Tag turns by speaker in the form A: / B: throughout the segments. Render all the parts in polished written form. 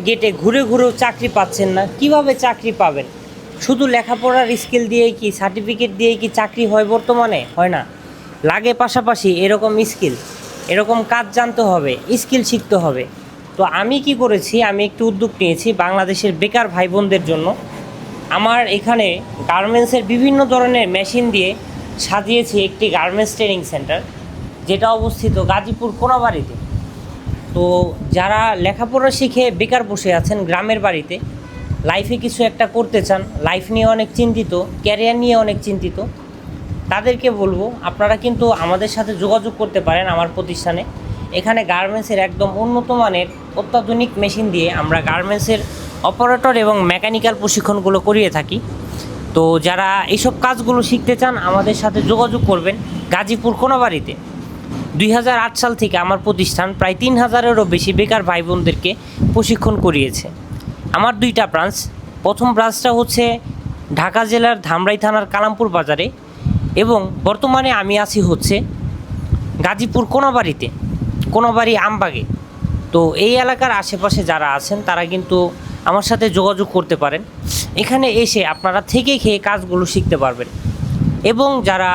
A: গেটে ঘুরে ঘুরেও চাকরি পাচ্ছেন না, কিভাবে চাকরি পাবেন? শুধু লেখাপড়ার স্কিল দিয়ে কি, সার্টিফিকেট দিয়ে কি চাকরি হয়? বর্তমানে হয় না, লাগে পাশাপাশি এরকম স্কিল, এরকম কাজ জানতে হবে, স্কিল শিখতে হবে। তো আমি কি করেছি, আমি একটু উদ্যোগ নিয়েছি বাংলাদেশের বেকার ভাই বোনদের জন্য। আমার এখানে গার্মেন্টসের বিভিন্ন ধরনের মেশিন দিয়ে সাজিয়েছি একটি গার্মেন্টস ট্রেনিং সেন্টার, যেটা অবস্থিত গাজীপুর কোনাবাড়িতে। তো যারা লেখাপড়া শিখে বেকার বসে আছেন গ্রামের বাড়িতে, লাইফে কিছু একটা করতে চান, লাইফ নিয়ে অনেক চিন্তিত, ক্যারিয়ার নিয়ে অনেক চিন্তিত, তাদেরকে বলবো আপনারা কিন্তু আমাদের সাথে যোগাযোগ করতে পারেন আমার প্রতিষ্ঠানে। এখানে গার্মেন্টসের একদম উন্নত মানের অত্যাধুনিক মেশিন দিয়ে আমরা গার্মেন্টসের অপারেটর এবং মেকানিক্যাল প্রশিক্ষণগুলো করিয়ে থাকি। তো যারা এইসব কাজগুলো শিখতে চান আমাদের সাথে যোগাযোগ করবেন। গাজীপুর কোনাবাড়িতে 2008 সাল থেকে আমার প্রতিষ্ঠান প্রায় 3000-এরও বেশি বেকার ভাই বোনদেরকে প্রশিক্ষণ করিয়েছে। আমার 2টা ব্রাঞ্চ। প্রথম ব্রাঞ্চটা হচ্ছে ঢাকা জেলার ধামরাই থানার কালামপুর বাজারে, এবং বর্তমানে আমি আছি হচ্ছে গাজীপুর কোনাবাড়ি আমবাগে। তো এই এলাকার আশেপাশে যারা আছেন তারা কিন্তু আমার সাথে যোগাযোগ করতে পারেন। এখানে এসে আপনারা থেকে খেয়ে কাজগুলো শিখতে পারবেন। এবং যারা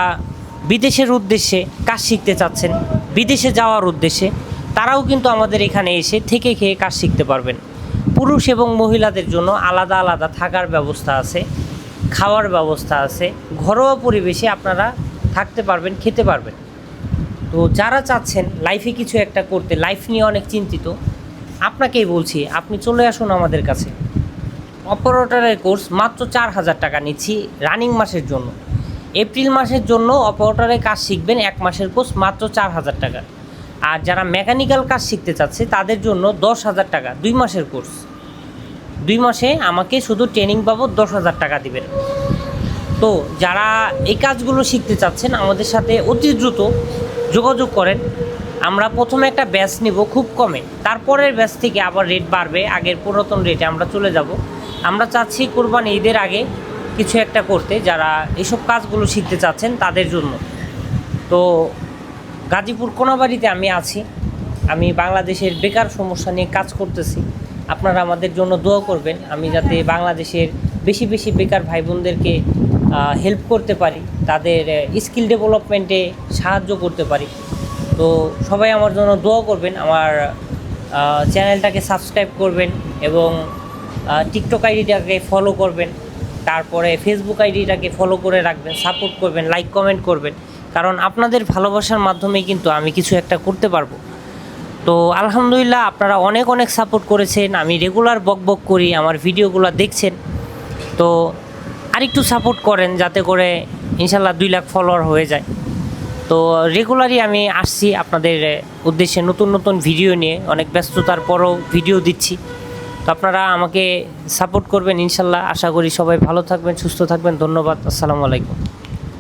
A: বিদেশের উদ্দেশ্যে কাজ শিখতে চাচ্ছেন, বিদেশে যাওয়ার উদ্দেশ্যে, তারাও কিন্তু আমাদের এখানে এসে থেকে খেয়ে কাজ শিখতে পারবেন। পুরুষ এবং মহিলাদের জন্য আলাদা আলাদা থাকার ব্যবস্থা আছে, খাওয়ার ব্যবস্থা আছে, ঘরোয়া পরিবেশে আপনারা থাকতে পারবেন, খেতে পারবেন। তো যারা চাচ্ছেন লাইফে কিছু একটা করতে, লাইফ নিয়ে অনেক চিন্তিত, আপনাকেই বলছি আপনি চলে আসুন আমাদের কাছে। অপারেটরের কোর্স মাত্র 4000 টাকা নিচ্ছি রানিং মাসের জন্য। এপ্রিল মাসের জন্য অপারেটরের কাজ শিখবেন, 1 মাসের কোর্স মাত্র 4000 টাকা। আর যারা মেকানিক্যাল কাজ শিখতে চাচ্ছে তাদের জন্য 10,000 টাকা 2 মাসের কোর্স। 2 মাসে আমাকে শুধু ট্রেনিং বাবদ 10,000 টাকা দিবেন। তো যারা এই কাজগুলো শিখতে চাচ্ছেন আমাদের সাথে অতি দ্রুত যোগাযোগ করেন। আমরা প্রথমে একটা ব্যাচ নিব খুব কমে, তারপরের ব্যাচ থেকে আবার রেট বাড়বে, আগের পুরাতন রেটে আমরা চলে যাব। আমরা চাচ্ছি কোরবানি ঈদের আগে কিছু একটা করতে, যারা এসব কাজগুলো শিখতে চাচ্ছেন তাদের জন্য। তো গাজীপুর কোনাবাড়িতে আমি আছি, আমি বাংলাদেশের বেকার সমস্যা নিয়ে কাজ করতেছি। আপনারা আমাদের জন্য দোয়া করবেন, আমি যাতে বাংলাদেশের বেশি বেশি বেকার ভাই বোনদেরকে হেল্প করতে পারি, তাদের স্কিল ডেভেলপমেন্টে সাহায্য করতে পারি। তো সবাই আমার জন্য দোয়া করবেন, আমার চ্যানেলটাকে সাবস্ক্রাইব করবেন এবং টিকটক আইডিটাকে ফলো করবেন, তারপরে ফেসবুক আইডিটাকে ফলো করে রাখবেন, সাপোর্ট করবেন, লাইক কমেন্ট করবেন, কারণ আপনাদের ভালোবাসার মাধ্যমেই কিন্তু আমি কিছু একটা করতে পারবো। তো আলহামদুলিল্লাহ আপনারা অনেক অনেক সাপোর্ট করেছেন, আমি রেগুলার বকবক করি, আমার ভিডিওগুলো দেখছেন। তো আরেকটু সাপোর্ট করেন যাতে করে ইনশাল্লাহ 2 লাখ ফলোয়ার হয়ে যায়। তো রেগুলারই আমি আসছি আপনাদের উদ্দেশ্যে নতুন নতুন ভিডিও নিয়ে, অনেক ব্যস্ততার পরও ভিডিও দিচ্ছি। তো আপনারা আমাকে সাপোর্ট করবেন ইনশাল্লাহ। আশা করি সবাই ভালো থাকবেন, সুস্থ থাকবেন। ধন্যবাদ। আসসালামু আলাইকুম।